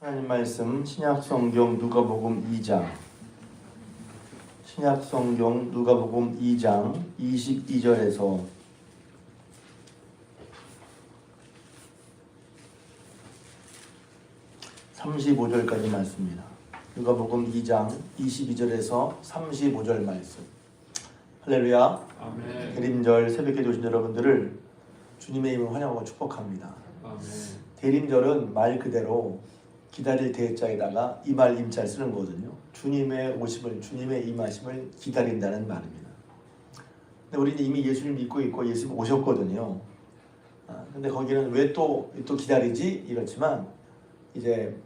하나님 말씀 신약성경 누가복음 2장 신약성경 누가복음 2장 22절에서 35절까지 말씀입니다. 누가복음 2장 22절에서 35절 말씀. 할렐루야. 아멘. 대림절 새벽에 오신 여러분들을 주님의 이름으로 환영하고 축복합니다. 아멘. 대림절은 말 그대로 기다릴 대자에다가 이말 임자를 쓰는 거거든요. 주님의 오심을, 주님의 임하심을 기다린다는 말입니다. 근데 우리는 이미 예수를 믿고 있고 예수님 오셨거든요. 근데 거기는 왜 또 기다리지? 이렇지만 이제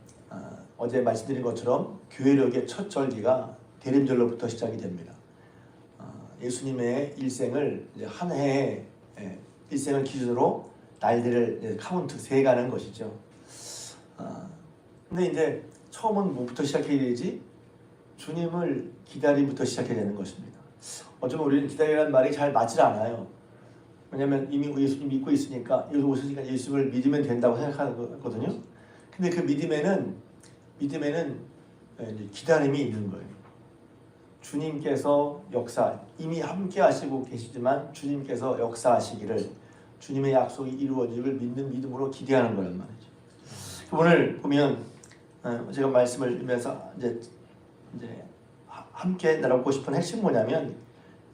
어제 말씀드린 것처럼 교회력의 첫 절기가 대림절로부터 시작이 됩니다. 예수님의 일생을 이제 한 해의 일생을 기준으로 날들을 카운트 세가는 것이죠. 근데 이제 처음은 뭐부터 시작해야 되지? 주님을 기다림부터 시작해야 되는 것입니다. 어쩌면 우리는 기다리라는 말이 잘 맞질 않아요. 왜냐하면 이미 예수님 믿고 있으니까 여기 오셨으니까 예수님을 믿으면 된다고 생각하거든요. 근데 그 믿음에는 기다림이 있는 거예요. 주님께서 이미 함께 하시고 계시지만 주님께서 역사하시기를, 주님의 약속이 이루어지기를 믿는 믿음으로 기대하는 거란 말이죠. 오늘 보면 제가 말씀을 드리면서 이제 함께 나누고 싶은 핵심 뭐냐면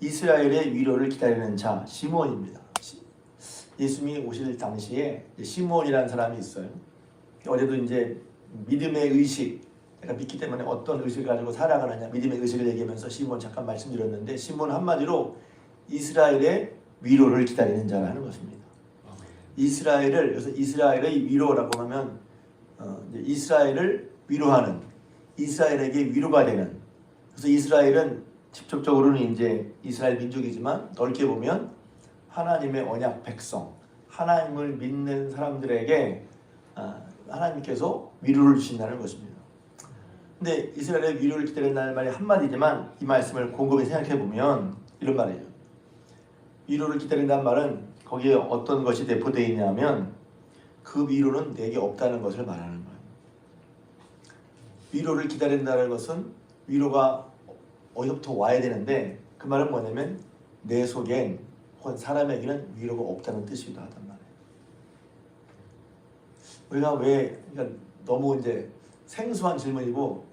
이스라엘의 위로를 기다리는 자 시므온입니다. 예수님이 오실 당시에 시므온이라는 사람이 있어요. 어제도 이제 믿음의 의식, 내가 믿기 때문에 어떤 의식을 가지고 살아가느냐, 믿음의 의식을 얘기하면서 시므온 잠깐 말씀드렸는데, 시므온 한마디로 이스라엘의 위로를 기다리는 자라는 것입니다. 그래서 이스라엘의 위로라고 하면 이스라엘을 위로하는, 이스라엘에게 위로가 되는. 그래서 이스라엘은 직접적으로는 이제 이스라엘 민족이지만 넓게 보면 하나님의 언약 백성, 하나님을 믿는 사람들에게 하나님께서 위로를 주신다는 것입니다. 근데 이스라엘의 위로를 기다린다는 말이 한마디지만 이 말씀을 곰곰이 생각해 보면 이런 말이에요. 위로를 기다린다는 말은 거기에 어떤 것이 내포되어 있냐면 그 위로는 내게 없다는 것을 말하는 거예요. 위로를 기다린다는 것은 위로가 어디서부터 와야 되는데, 그 말은 뭐냐면 내 속엔 혹은 사람에게는 위로가 없다는 뜻이기도 하단 말이에요. 우리가 그러니까 너무 이제 생소한 질문이고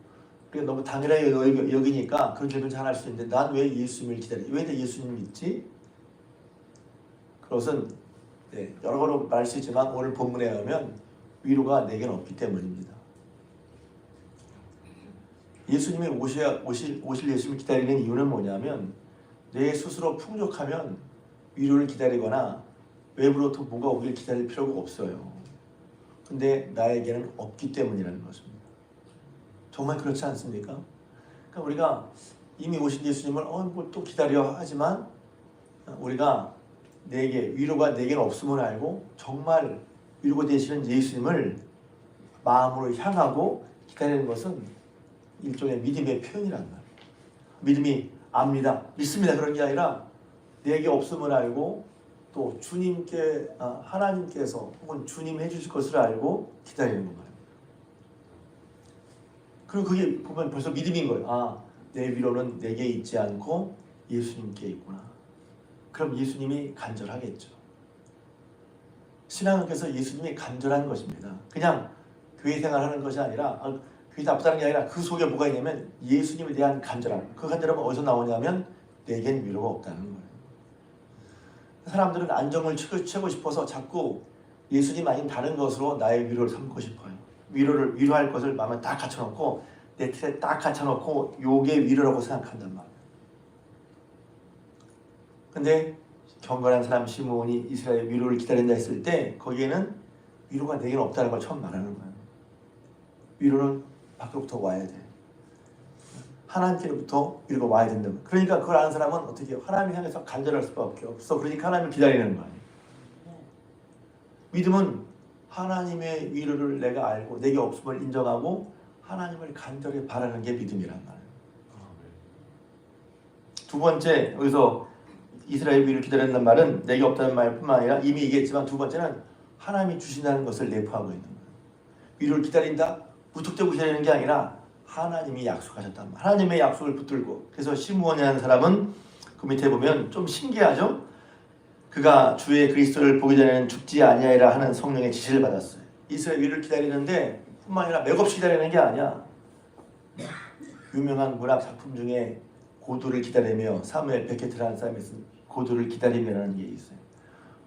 우리가 너무 당연하게 여기니까 그런 질문 잘 할 수 있는데, 난 왜 예수님을 기다려? 왜 내 예수님 믿지? 그것은 여러 가지로 말할 수 있지만 오늘 본문에 의하면 위로가 내게는 없기 때문입니다. 예수님이 오실 예수님을 기다리는 이유는 뭐냐면, 내 스스로 풍족하면 위로를 기다리거나 외부로부터 뭐가 오길 기다릴 필요가 없어요. 근데 나에게는 없기 때문이라는 것입니다. 정말 그렇지 않습니까? 그러니까 우리가 이미 오신 예수님을 뭘 또 기다려 하지만, 우리가 위로가 내게는 없음을 알고 정말 위로가 되시는 예수님을 마음으로 향하고 기다리는 것은 일종의 믿음의 표현이란 말이에요. 믿음이 압니다, 믿습니다 그런 게 아니라 내게 없음을 알고 또 하나님께서 혹은 주님 해주실 것을 알고 기다리는 거예요. 그리고 그게 보면 벌써 믿음인 거예요. 내 위로는 내게 있지 않고 예수님께 있구나. 그럼 예수님이 간절하겠죠. 신앙에서 예수님이 간절한 것입니다. 그냥 교회 생활하는 것이 아니라, 교회 답사하는 게 아니라 그 속에 뭐가 있냐면 예수님에 대한 간절함. 그 간절함은 어디서 나오냐면 내겐 위로가 없다는 거예요. 사람들은 안정을 취하고 싶어서 자꾸 예수님 아닌 다른 것으로 나의 위로를 삼고 싶어요. 위로할 것을 마음에 딱 갖춰놓고 내 틀에 딱 갖춰놓고 요게 위로라고 생각한단 말이에요. 근데 경건한 사람 시므온이 이스라엘 위로를 기다린다 했을 때 거기에는 위로가 내게는 없다는 걸 처음 말하는 거예요. 위로는 밖으로부터 와야 돼. 하나님께로부터 위로가 와야 된다. 그러니까 그걸 아는 사람은 어떻게 해요? 하나님을 향해서 간절할 수밖에 없어. 그러니까 하나님을 기다리는 거예요. 믿음은 하나님의 위로를 내가 알고 내게 없음을 인정하고 하나님을 간절히 바라는 게 믿음이란 말이에요. 두 번째, 여기서 이스라엘 위로를 기다린다는 말은 내게 없다는 말뿐만 아니라 이미 얘기했지만 두 번째는 하나님이 주신다는 것을 내포하고 있는 거예요. 위로를 기다린다? 무턱대고 기다리는 게 아니라 하나님이 약속하셨단 말이에요. 하나님의 약속을 붙들고. 그래서 시므온이라는 사람은 그 밑에 보면 좀 신기하죠. 그가 주의 그리스도를 보기 전에는 죽지 아니하리라 하는 성령의 지시를 받았어요. 이스라엘 위를 기다리는데 뿐만 아니라 맥없이 기다리는 게 아니야. 유명한 문학 작품 중에 고도를 기다리며 사무엘 베케트라는 사람이 쓴 고도를 기다리며라는 게 있어요.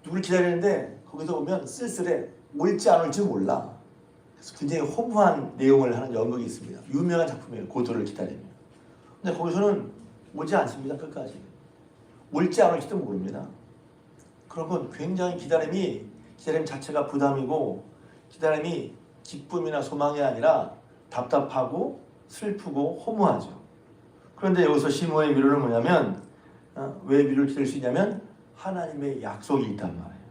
누굴 기다리는데 거기서 보면 쓸쓸해. 올지 안 올지 몰라. 그래서 굉장히 허무한 내용을 하는 연극이 있습니다. 유명한 작품이에요. 고도를 기다리며. 근데 거기서는 오지 않습니다. 끝까지. 올지 안 올지도 모릅니다. 그런 건 굉장히 기다림 자체가 부담이고 기다림이 기쁨이나 소망이 아니라 답답하고 슬프고 허무하죠. 그런데 여기서 시므온의 위로는 뭐냐면 왜 위로를 기다릴 수 있냐면 하나님의 약속이 있단 말이에요.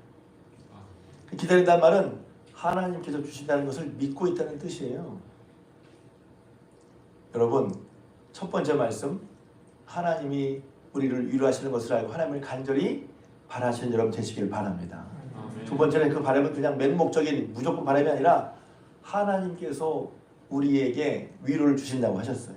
기다린다는 말은 하나님께서 주신다는 것을 믿고 있다는 뜻이에요. 여러분, 첫 번째 말씀, 하나님이 우리를 위로하시는 것을 알고 하나님을 간절히 바라시는 여러분 되시길 바랍니다. 두 번째는 그 바람은 그냥 맹목적인 무조건 바람이 아니라 하나님께서 우리에게 위로를 주신다고 하셨어요.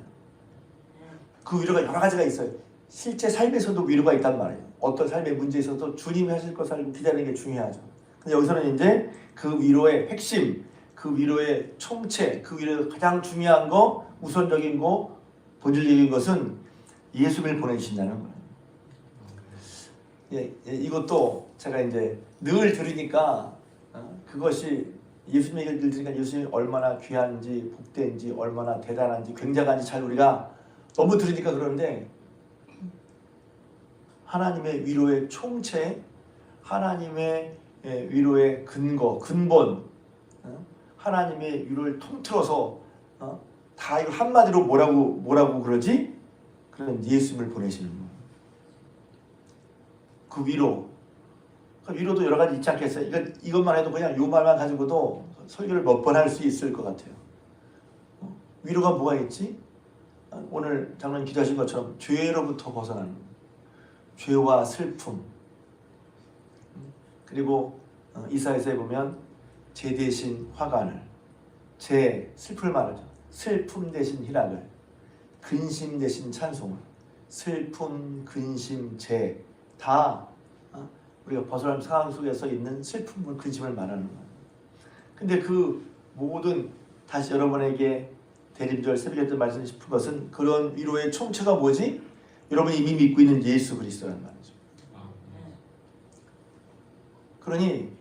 그 위로가 여러 가지가 있어요. 실제 삶에서도 위로가 있단 말이에요. 어떤 삶의 문제에 있어서 주님이 하실 것을 알고 기다리는 게 중요하죠. 근데 여기서는 이제 그 위로의 핵심, 그 위로의 총체, 그 위로의 가장 중요한 거, 우선적인 거, 본질적인 것은 예수님을 보내주신다는 거예요. 이것도 제가 이제 늘 들으니까 그것이 예수님 얘기를 들으니까 예수님이 얼마나 귀한지 복된지 얼마나 대단한지 굉장한지 잘 우리가 너무 들으니까 그러는데 하나님의 위로의 총체, 하나님의 위로의 근거, 근본, 하나님의 위로를 통틀어서 다 이거 한마디로 뭐라고 그러지? 그런 예수님을 보내시는 거예요. 그 위로. 그 위로도 여러 가지 있지 않겠어요? 이것만 해도 그냥 요 말만 가지고도 설교를 몇 번 할 수 있을 것 같아요. 위로가 뭐가 있지? 오늘 장로님 기도하신 것처럼 죄로부터 벗어나는 거예요. 죄와 슬픔. 그리고 이사야서에 보면 죄 대신 화관을, 슬픔을 말하죠. 슬픔 대신 희락을, 근심 대신 찬송을, 슬픔, 근심, 죄 다 우리가 벗어난 상황 속에서 있는 슬픔과 근심을 말하는 거예요. 근데 그 모든 다시 여러분에게 대림절 새벽에 말씀 싶은 것은 그런 위로의 총체가 뭐지? 여러분이 이미 믿고 있는 예수 그리스도란 말이죠. 그러니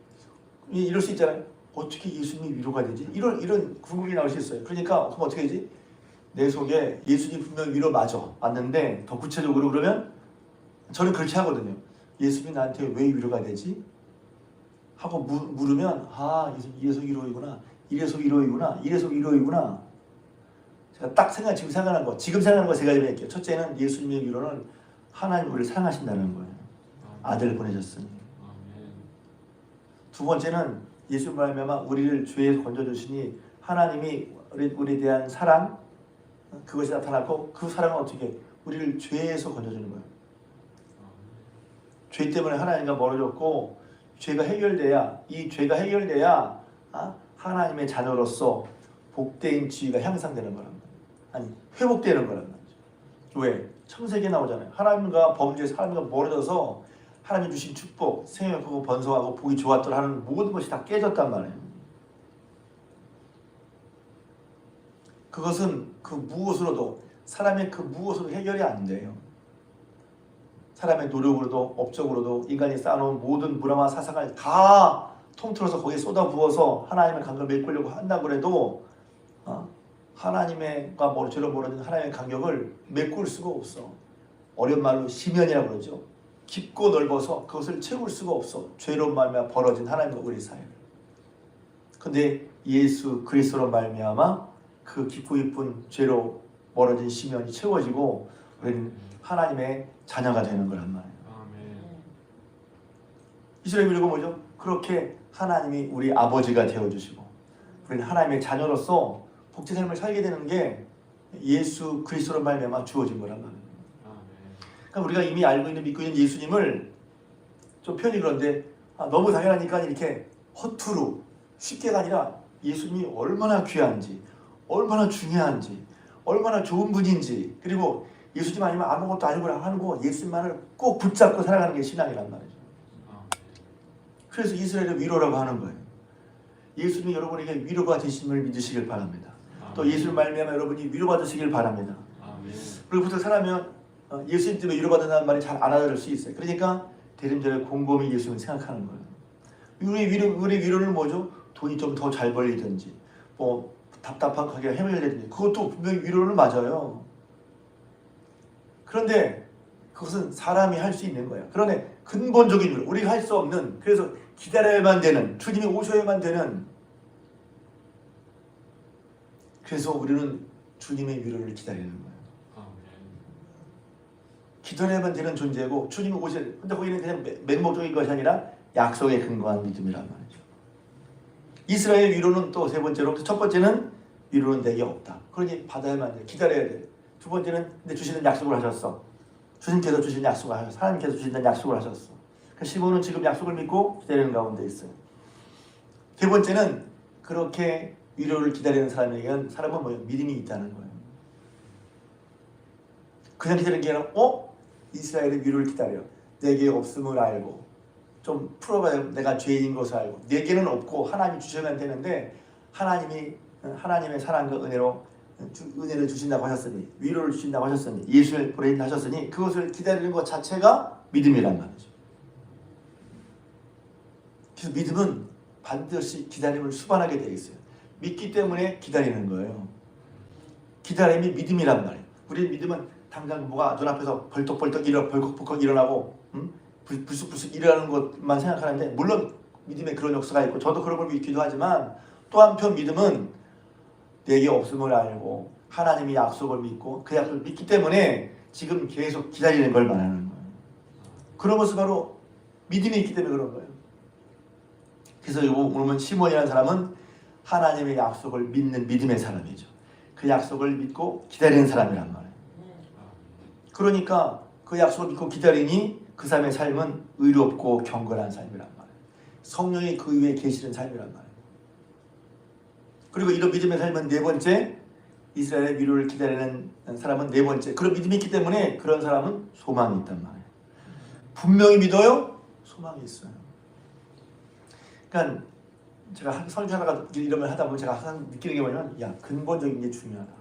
이럴 수 있잖아요. 어떻게 예수님이 위로가 되지? 이런 궁금이 나올 수 있어요. 그러니까 그럼 어떻게 되지? 내 속에 예수님 분명 위로 맞는데 더 구체적으로 그러면 저는 그렇게 하거든요. 예수님이 나한테 왜 위로가 되지? 하고 물으면 이래서 위로이구나. 이래서 위로이구나. 이래서 위로이구나. 제가 딱 지금 생각하는 거 제가 좀 할게요. 첫째는 예수님의 위로는 하나님 우리를 사랑하신다는 거예요. 아들을 보내셨으니. 두 번째는 예수님 말미암아 우리를 죄에서 건져주시니 하나님이 우리에 대한 사랑 그것이 나타났고 그 사랑은 어떻게 우리를 죄에서 건져주는 거예요. 죄 때문에 하나님과 멀어졌고 죄가 해결돼야 하나님의 자녀로서 복된 지위가 향상되는 거란 말이에요. 아니 회복되는 거란 말이죠. 왜? 창세기에 나오잖아요. 하나님과 범죄에서 하나님과 멀어져서 하나님 주신 축복, 생육하고 번성하고 보기 좋았더라 하는 모든 것이 다 깨졌단 말이에요. 그것은 사람의 그 무엇으로 해결이 안 돼요. 사람의 노력으로도 업적으로도 인간이 쌓아놓은 모든 문화와 사상을 다 통틀어서 거기에 쏟아부어서 하나님의 간격을 메꾸려고 한다고 해도 하나님과 죄로 멀어진 하나님의 간격을 메꿀 수가 없어. 어려운 말로 심연이라고 그러죠. 깊고 넓어서 그것을 채울 수가 없어. 죄로 말미암아 벌어진 하나님과 우리 사이를. 근데 예수 그리스도로 말미암아 그 깊고 깊은 죄로 멀어진 심연이 채워지고 우리는 하나님의 자녀가 되는 거란 말이에요. 이스라엘 민족은 뭐죠? 그렇게 하나님이 우리 아버지가 되어주시고 우리는 하나님의 자녀로서 복된 삶을 살게 되는 게 예수 그리스도로 말미암아 주어진 거란 말이에요. 그러니까 우리가 이미 알고 있는 믿고 있는 예수님을 좀 표현이 그런데 너무 당연하니까 이렇게 허투루 쉽게가 아니라 예수님이 얼마나 귀한지 얼마나 중요한지, 얼마나 좋은 분인지, 그리고 예수님 아니면 아무것도 아니구나 하는 거 예수님만을 꼭 붙잡고 살아가는 게 신앙이란 말이죠. 그래서 이스라엘의 위로라고 하는 거예요. 예수님이 여러분에게 위로가 되심을 믿으시길 바랍니다. 또 예수를 말미암아 여러분이 위로받으시길 바랍니다. 그리고 부터 살아면 예수님 때문에 위로받는다는 말이 잘 알아들을 수 있어요. 그러니까 대림절에 곰곰이 예수님을 생각하는 거예요. 우리 위로는 뭐죠? 돈이 좀 더 잘 벌리든지 뭐 답답하게 헤매려든지 그것도 분명히 위로는 맞아요. 그런데 그것은 사람이 할 수 있는 거예요. 그런데 근본적인 위로, 우리가 할 수 없는, 그래서 기다려야만 되는, 주님이 오셔야만 되는, 그래서 우리는 주님의 위로를 기다리는 거예요. 기다려야만 되는 존재고 주님이 오셔야 돼. 근데 거기는 그냥 맹목적인 것이 아니라 약속에 근거한 믿음이란 말이죠. 이스라엘 위로는 또 세 번째로, 첫 번째는 위로는 내게 없다. 그러니 받아야만 돼. 기다려야 돼. 두 번째는 근데 주시는 약속을 하셨어. 주님께서 주신 약속을 하셨어. 하나님께서 주신다는 약속을 하셨어. 그러니까 시몬은 지금 약속을 믿고 기다리는 가운데 있어요. 세 번째는 그렇게 위로를 기다리는 사람에게는 사람은 뭐예요? 믿음이 있다는 거예요. 그냥 기다리는 게 아니라 이스라엘의 위로를 기다려. 내게 없음을 알고 좀 풀어봐요. 내가 죄인인 것을 알고 내게는 없고 하나님이 주셔야만 되는데 하나님의 사랑과 은혜를 주신다고 하셨으니 위로를 주신다고 하셨으니 예수를 보내신다 하셨으니 그것을 기다리는 것 자체가 믿음이란 말이죠. 그래서 믿음은 반드시 기다림을 수반하게 되어 있어요. 믿기 때문에 기다리는 거예요. 기다림이 믿음이란 말이에요. 우리 믿음은 당장 뭐가 눈앞에서 벌떡벌떡 벌컥벌컥 일어나고 불쑥불쑥 일어나는 것만 생각하는데 물론 믿음에 그런 역사가 있고 저도 그런 걸 믿기도 하지만 또 한편 믿음은 내게 없음을 알고 하나님이 약속을 믿고 그 약속을 믿기 때문에 지금 계속 기다리는 걸 말하는 거예요. 그런 것은 바로 믿음이 있기 때문에 그런 거예요. 그래서 오늘 시몬이라는 사람은 하나님의 약속을 믿는 믿음의 사람이죠. 그 약속을 믿고 기다리는 사람이란 말이에요. 그러니까 그 약속을 믿고 기다리니 그 사람의 삶은 의롭고 경건한 삶이란 말이에요. 성령이 그 위에 계시는 삶이란 말이에요. 그리고 이런 믿음의 삶은 네 번째, 이스라엘의 위로를 기다리는 사람은 네 번째, 그런 믿음이 있기 때문에 그런 사람은 소망이 있단 말이에요. 분명히 믿어요? 소망이 있어요. 그러니까 제가 설교하다가 이런 걸 하다 보면 제가 항상 느끼는 게 뭐냐면 근본적인 게 중요하다.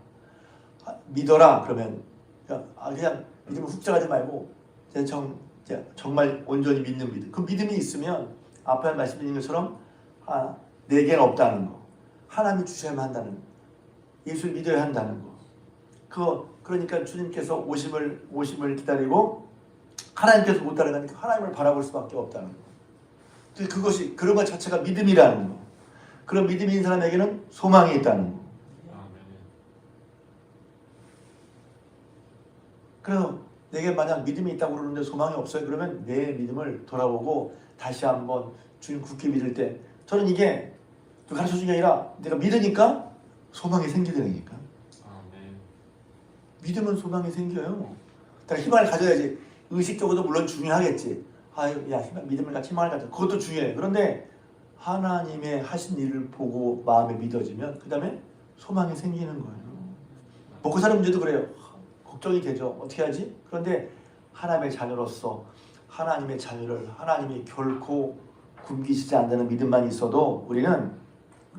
믿어라 그러면 그냥 믿음을 훅자하지 말고 정말 온전히 믿는 믿음. 그 믿음이 있으면 앞에 말씀드린 것처럼 내게는 없다는 거, 하나님이 주셔야만 한다는 거, 예수를 믿어야 한다는 거. 그러니까 주님께서 오심을 기다리고 하나님께서 못 따라가니까 하나님을 바라볼 수밖에 없다는 거. 그런 것 자체가 믿음이라는 거. 그런 믿음이 있는 사람에게는 소망이 있다는 거. 그래서 내게 만약 믿음이 있다고 그러는데 소망이 없어요. 그러면 내 믿음을 돌아보고 다시 한번 주님 굳게 믿을 때 저는 이게 가르쳐준 게 아니라 내가 믿으니까 소망이 생기더라니까. 믿으면 소망이 생겨요. 그러니까 희망을 가져야지. 의식적으로도 물론 중요하겠지. 믿음을 갖지 희망을 가져. 그것도 중요해요. 그런데 하나님의 하신 일을 보고 마음에 믿어지면 그 다음에 소망이 생기는 거예요. 먹고 사는 문제도 그래요. 걱정이 되죠. 어떻게 하지? 그런데 하나님의 자녀로서 하나님의 자녀를 하나님이 결코 굶기시지 않는다는 믿음만 있어도 우리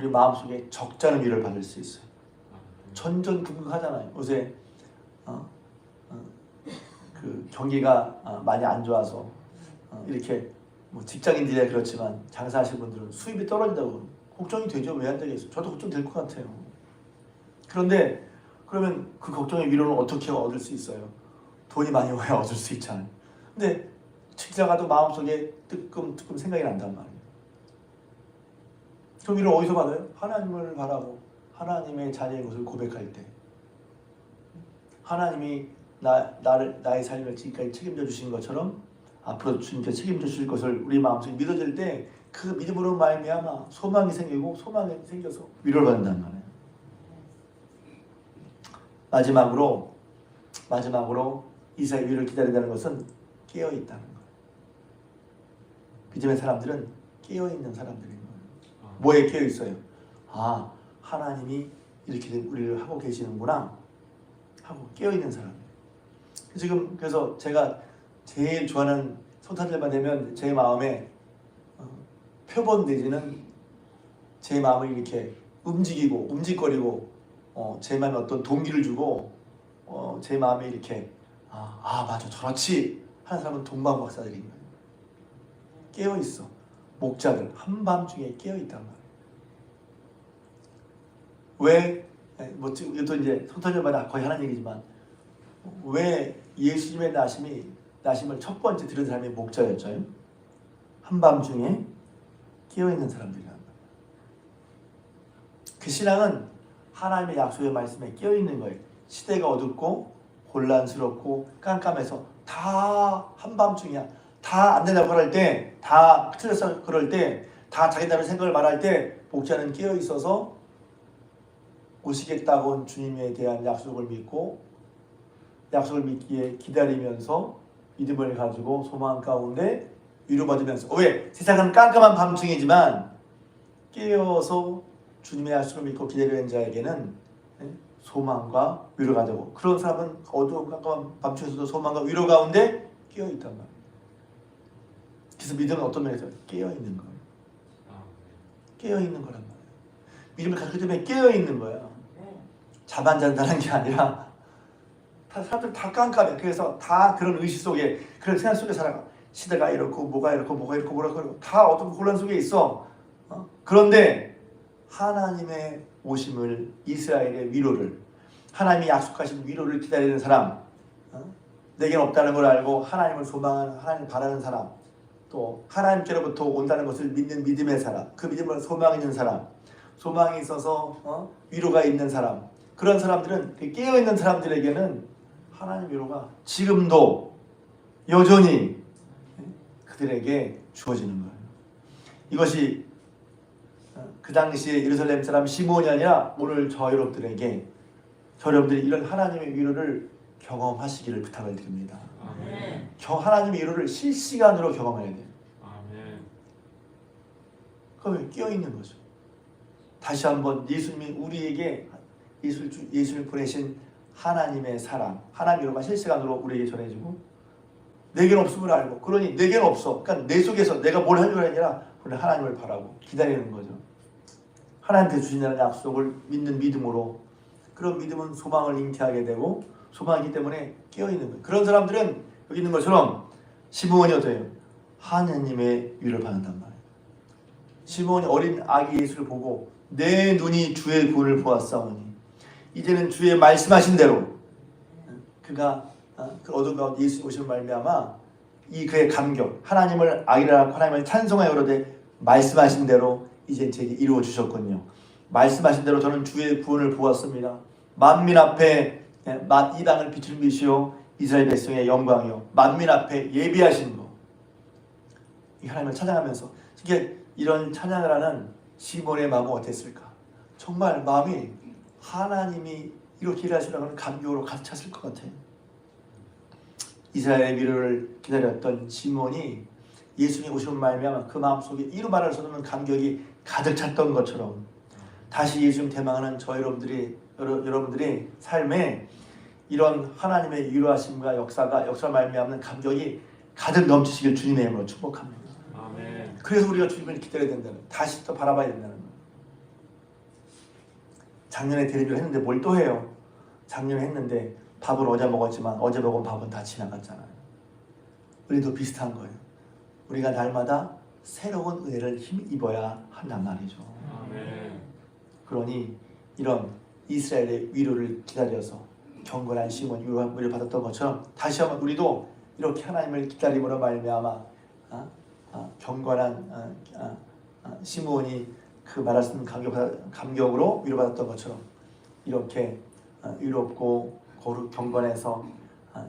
마음속에 적잖은 위를 받을 수 있어요. 전전긍긍하잖아요. 요새 그 경기가 많이 안 좋아서 이렇게 뭐 직장인들이야 그렇지만 장사하시는 분들은 수입이 떨어진다고 걱정이 되죠. 왜 안 되겠어요? 저도 걱정될 것 같아요. 그런데 그러면 그 걱정의 위로는 어떻게 얻을 수 있어요? 돈이 많이 와야 얻을 수 있잖아요. 근데 직장 가도 마음속에 뜨끔뜨끔 생각이 난단 말이에요. 그 위로 어디서 받아요? 하나님을 바라고 하나님의 자녀인 것을 고백할 때 하나님이 나의 삶을 지금까지 책임져 주신 것처럼 앞으로 주님께서 책임져 주실 것을 우리 마음속에 믿어질 때 그 믿음으로 말미암아 소망이 생기고 소망이 생겨서 위로를 받는단 말이에요. 마지막으로 이스라엘 위로를 기다린다는 것은 깨어있다는 거예요. 믿음의 사람들은 깨어있는 사람들인 거예요. 뭐에 깨어있어요? 하나님이 이렇게 우리를 하고 계시는구나 하고 깨어있는 사람. 지금 그래서 제가 제일 좋아하는 성탄절만 되면 제 마음에 표본 내지는 제 마음을 이렇게 움직이고 움직거리고 제 마음에 어떤 동기를 주고 제 마음에 이렇게 맞아 저렇지 하는 사람은 동방박사들인 거예요. 깨어있어. 목자들 한밤중에 깨어있단 말이에요. 왜? 이것도 이제 성탄절마다 거의 하는 얘기지만 왜 예수님의 나심을 첫 번째 들은 사람이 목자였죠? 한밤중에 깨어있는 사람들이란 말이에요. 그 신앙은 하나님의 약속의 말씀에 깨어있는 거예요. 시대가 어둡고 혼란스럽고 깜깜해서 다 한밤중이야. 다 안 된다고 그럴 때, 다 틀렸어 그럴 때, 다 자기 나름의 생각을 말할 때 목자는 깨어있어서 오시겠다고 온 주님에 대한 약속을 믿고 약속을 믿기에 기다리면서 믿음을 가지고 소망 가운데 위로받으면서 왜? 세상은 깜깜한 밤중이지만 깨어서 주님의 약속을 믿고 기다리는 자에게는 소망과 위로가 되고 그런 사람은 어두운 깜깜한 밤중에서도 소망과 위로 가운데 깨어있단 말이에요. 그래서 믿음은 어떤 면에서 깨어있는 거예요. 깨어있는 거란 말이에요. 믿음을 가지기 때문에 깨어있는 거예요. 잠 안 잔다는 게 아니라 사람들 다 깜깜해. 그래서 다 그런 의식 속에 그런 생각 속에 살아가. 시대가 이렇고 뭐가 이렇고 뭐가 이렇고 뭐가 이렇고 다 어떤 혼란 속에 있어. 그런데 하나님의 오심을 이스라엘의 위로를 하나님이 약속하신 위로를 기다리는 사람 내겐 없다는 걸 알고 하나님을 소망하는 하나님을 바라는 사람 또 하나님께로부터 온다는 것을 믿는 믿음의 사람 그 믿음을 소망 있는 사람 소망이 있어서 위로가 있는 사람 그런 사람들은 깨어있는 사람들에게는 하나님 위로가 지금도 여전히 그들에게 주어지는 거예요. 이것이 그 당시에 예루살렘 사람 시므온이 아니라 오늘 여러분들에게 여러분들이 이런 하나님의 위로를 경험하시기를 부탁을 드립니다. 아멘. 하나님의 위로를 실시간으로 경험해야 돼요. 아멘. 그러면 깨어있는 거죠. 다시 한번 예수님이 우리에게 예수님을 보내신 하나님의 사랑, 하나님의 위로가 실시간으로 우리에게 전해지고 내게는 없음을 알고 그러니 내게는 없어. 그러니까 내 속에서 내가 뭘 하려고 아니라 하나님을 바라고 기다리는 거죠. 하나님께 주신다는 약속을 믿는 믿음으로 그런 믿음은 소망을 잉태하게 되고 소망이기 때문에 깨어있는 거예요. 그런 사람들은 여기 있는 것처럼 시므온이 어때요? 하나님의 위로를 받는단 말이에요. 시므온이 어린 아기 예수를 보고 내 눈이 주의 구원을 보았사오니 이제는 주의 말씀하신 대로 그가 그 어두운 가운데 예수 오심을 말미암아 이 그의 감격 하나님을 아기라 하나님을 찬송하여 그러되 말씀하신 대로 이제 제게 이루어 주셨군요. 말씀하신 대로 저는 주의 구원을 보았습니다. 만민 앞에 이 땅을 빛을 비시오 이스라엘 백성의 영광이요 만민 앞에 예비하신 거 이 하나님을 찬양하면서 이런 찬양을 하는 시몬의 마음은 어땠을까? 정말 마음이 하나님이 이렇게 일하시라고 하는 감격으로 가득 찼을 것 같아요. 이스라엘의 위로를 기다렸던 시몬이 예수님이 오시는 말미암아 그 마음속에 이루 말할 수 없는 감격이 가득 찼던 것처럼 다시 예수님 대망하는 여러분들의 삶에 이런 하나님의 위로하심과 역사를 말미암는 감격이 가득 넘치시길 주님의 이름으로 축복합니다. 아멘. 그래서 우리가 주님을 기다려야 된다는 다시 또 바라봐야 된다는 거예요. 작년에 대리를 했는데 뭘 또 해요? 작년에 했는데 밥을 어제 먹었지만 어제 먹은 밥은 다 지나갔잖아요. 우리도 비슷한 거예요. 우리가 날마다 새로운 은혜를 힘입어야 한단 말이죠. 아멘. 그러니 이런 이스라엘의 위로를 기다려서 경건한 시몬 위로를 받았던 것처럼 다시 한번 우리도 이렇게 하나님을 기다림으로 말미암아 경건한 시몬이 그 말할 수 있는 감격으로 위로받았던 것처럼 이렇게 위롭고 거룩 경건해서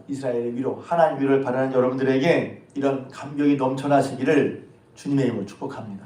이스라엘의 위로 하나님 위로를 바라는 여러분들에게 이런 감격이 넘쳐나시기를 주님의 이름으로 축복합니다.